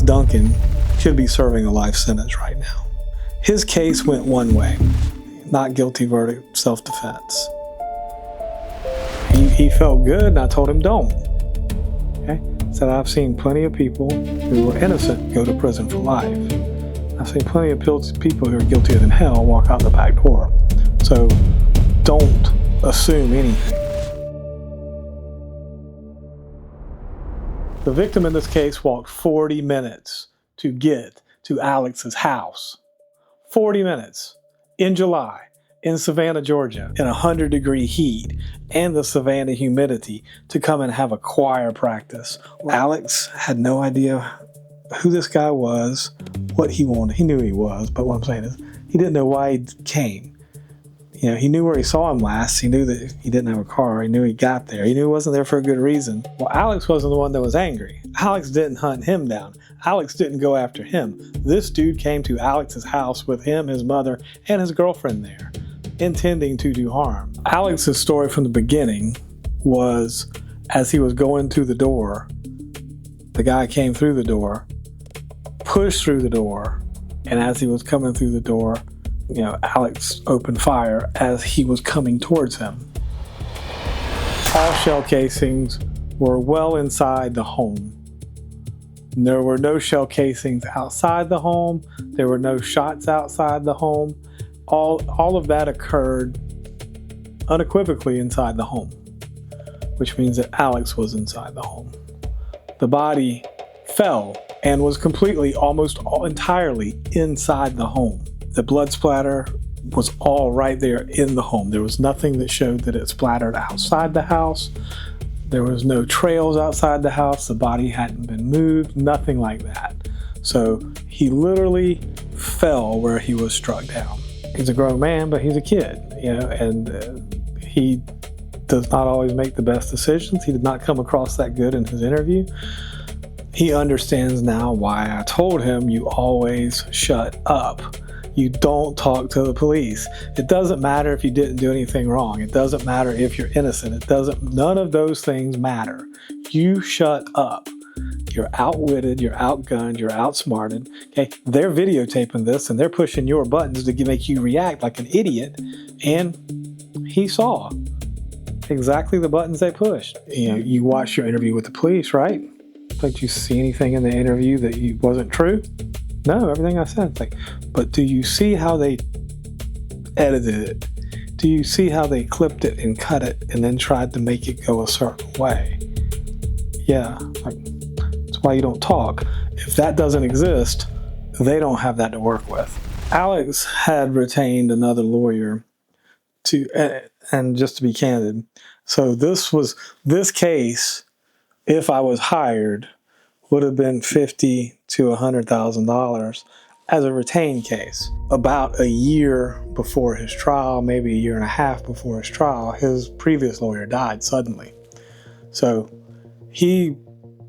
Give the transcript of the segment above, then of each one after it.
Duncan should be serving a life sentence right now. His case went one way. Not guilty verdict, self-defense. He felt good, and I told him don't. Okay? Said I've seen plenty of people who were innocent go to prison for life. I've seen plenty of people who are guiltier than hell walk out the back door. So don't assume anything. The victim in this case walked 40 minutes to get to Alex's house. 40 minutes in July in Savannah, Georgia, in 100-degree heat and the Savannah humidity to come and have a choir practice. Alex had no idea who this guy was, what he wanted. He knew who he was, but what I'm saying is he didn't know why he came. You know, he knew where he saw him last. He knew that he didn't have a car. He knew he got there. He knew he wasn't there for a good reason. Well, Alex wasn't the one that was angry. Alex didn't hunt him down. Alex didn't go after him. This dude came to Alex's house with him, his mother, and his girlfriend there, intending to do harm. Alex's story from the beginning was, as he was going through the door, the guy came through the door, pushed through the door, and as he was coming through the door, you know, Alex opened fire as he was coming towards him. All shell casings were well inside the home. There were no shell casings outside the home. There were no shots outside the home. All of that occurred unequivocally inside the home, which means that Alex was inside the home. The body fell and was completely, almost entirely inside the home. The blood splatter was all right there in the home. There was nothing that showed that it splattered outside the house. There was no trails outside the house. The body hadn't been moved, nothing like that. So he literally fell where he was struck down. He's a grown man, but he's a kid, you know, and he does not always make the best decisions. He did not come across that good in his interview. He understands now why I told him, you always shut up. You don't talk to the police. It doesn't matter if you didn't do anything wrong. It doesn't matter if you're innocent. None of those things matter. You shut up. You're outwitted, you're outgunned, you're outsmarted. Okay, they're videotaping this and they're pushing your buttons to make you react like an idiot. And he saw exactly the buttons they pushed. You know, you watched your interview with the police, right? Did you see anything in the interview that wasn't true? No, everything I said. Like, but do you see how they edited it? Do you see how they clipped it and cut it and then tried to make it go a certain way? Yeah, like, that's why you don't talk. If that doesn't exist, they don't have that to work with. Alex had retained another lawyer and just to be candid, so this case, if I was hired, would have been $50,000 to $100,000 as a retained case. About a year before his trial, maybe a year and a half before his trial, his previous lawyer died suddenly. So he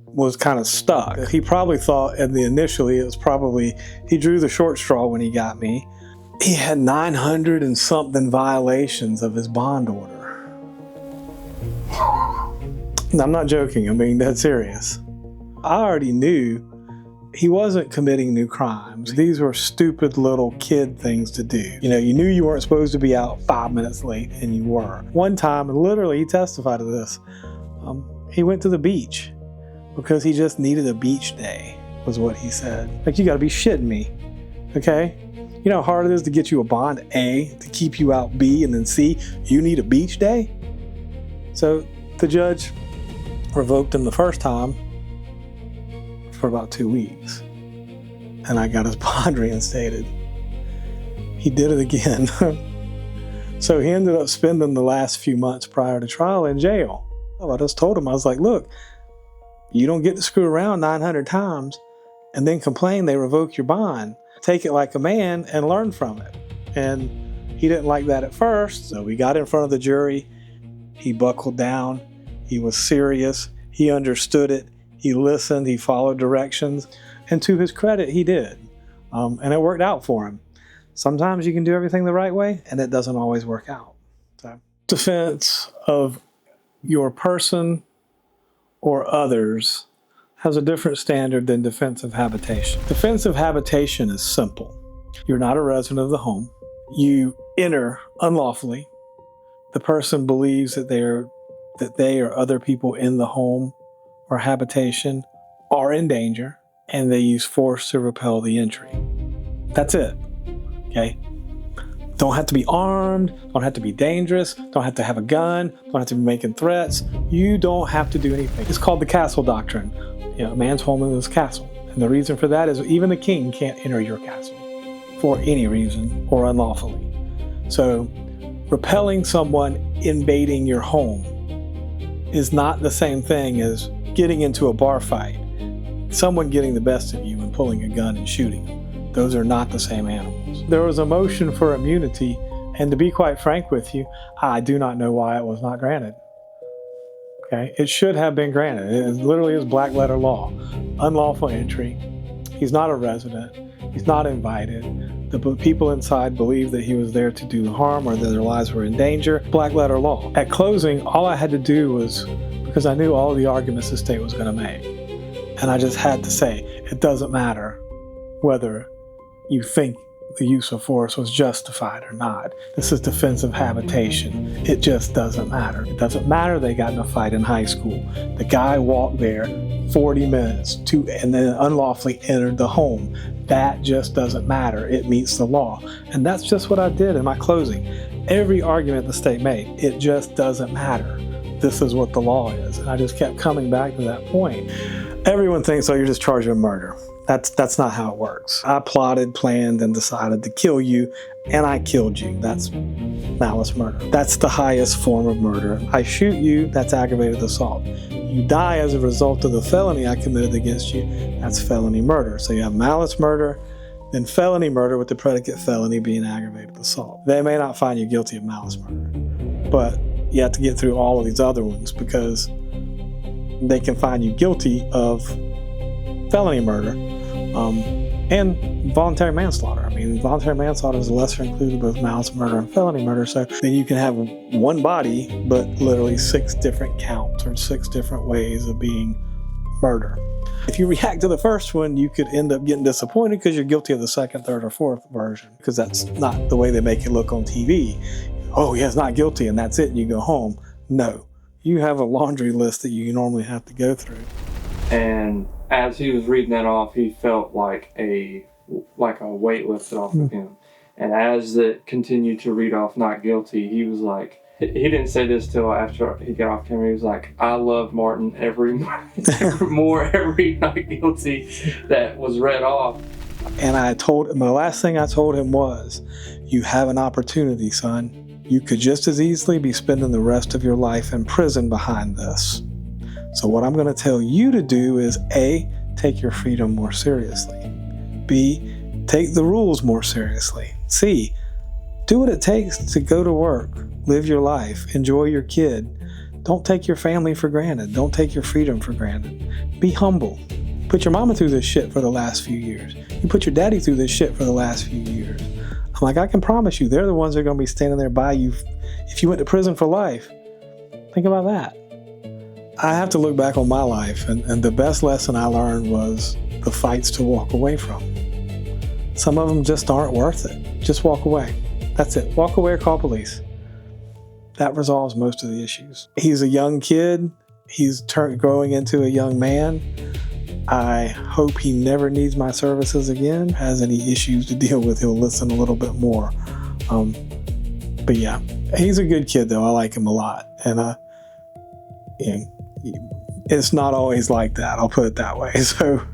was kind of stuck. He probably thought initially he drew the short straw when he got me. He had 900 and something violations of his bond order. I'm not joking, I'm being dead serious. I already knew he wasn't committing new crimes. These were stupid little kid things to do. You know, you knew you weren't supposed to be out 5 minutes late, and you were. One time, and literally he testified to this, he went to the beach because he just needed a beach day, was what he said. Like, you gotta be shitting me, okay? You know how hard it is to get you a bond A, to keep you out B, and then C, you need a beach day? So the judge revoked him the first time for about 2 weeks, and I got his bond reinstated. He did it again. So he ended up spending the last few months prior to trial in jail. Well, I just told him, I was like, look, you don't get to screw around 900 times and then complain they revoke your bond. Take it like a man and learn from it. And he didn't like that at first, so we got in front of the jury. He buckled down. He was serious. He understood it. He listened, he followed directions, and to his credit, he did. And it worked out for him. Sometimes you can do everything the right way, and it doesn't always work out. So, defense of your person or others has a different standard than defensive habitation. Defensive habitation is simple. You're not a resident of the home. You enter unlawfully. The person believes that they or other people in the home or habitation are in danger, and they use force to repel the entry. That's it. Okay? Don't have to be armed, don't have to be dangerous, don't have to have a gun, don't have to be making threats. You don't have to do anything. It's called the castle doctrine. A man's home is his castle. And the reason for that is even the king can't enter your castle for any reason or unlawfully. So repelling someone invading your home is not the same thing as getting into a bar fight, someone getting the best of you and pulling a gun and shooting them. Those are not the same animals. There was a motion for immunity, and to be quite frank with you, I do not know why it was not granted. Okay, it should have been granted. It literally is black letter law. Unlawful entry. He's not a resident. He's not invited. The people inside believed that he was there to do harm or that their lives were in danger. Black letter law. At closing, all I had to do was, because I knew all the arguments the state was going to make, and I just had to say, it doesn't matter whether you think the use of force was justified or not. This is defensive habitation. It just doesn't matter. It doesn't matter they got in a fight in high school. The guy walked there 40 minutes and then unlawfully entered the home. That just doesn't matter. It meets the law. And that's just what I did in my closing. Every argument the state made, it just doesn't matter. This is what the law is. And I just kept coming back to that point. Everyone thinks, oh, you're just charging of murder. That's not how it works. I plotted, planned, and decided to kill you, and I killed you. That's malice murder. That's the highest form of murder. I shoot you, that's aggravated assault. You die as a result of the felony I committed against you, that's felony murder. So you have malice murder, then felony murder with the predicate felony being aggravated assault. They may not find you guilty of malice murder, but you have to get through all of these other ones because they can find you guilty of felony murder and voluntary manslaughter. I mean, voluntary manslaughter is a lesser included both malice murder and felony murder. So then you can have one body, but literally 6 different counts or 6 different ways of being murder. If you react to the first one, you could end up getting disappointed because you're guilty of the second, third, or fourth version, because that's not the way they make it look on TV. Oh, yeah, it's not guilty, and that's it, and you go home. No, you have a laundry list that you normally have to go through. And as he was reading that off, he felt like a weight lifted off of him. And as it continued to read off not guilty, he was like, he didn't say this till after he got off camera. He was like, I love Martin every not guilty that was read off. And I told him, the last thing I told him was, you have an opportunity, son. You could just as easily be spending the rest of your life in prison behind this. So what I'm going to tell you to do is A, take your freedom more seriously. B, take the rules more seriously. C, do what it takes to go to work, live your life, enjoy your kid. Don't take your family for granted. Don't take your freedom for granted. Be humble. Put your mama through this shit for the last few years. You put your daddy through this shit for the last few years. I'm like, I can promise you, they're the ones that are going to be standing there by you if you went to prison for life. Think about that. I have to look back on my life, and the best lesson I learned was the fights to walk away from. Some of them just aren't worth it. Just walk away. That's it. Walk away or call police. That resolves most of the issues. He's a young kid. He's growing into a young man. I hope he never needs my services again. Has any issues to deal with, he'll listen a little bit more. But yeah, he's a good kid though. I like him a lot. And it's not always like that. I'll put it that way. So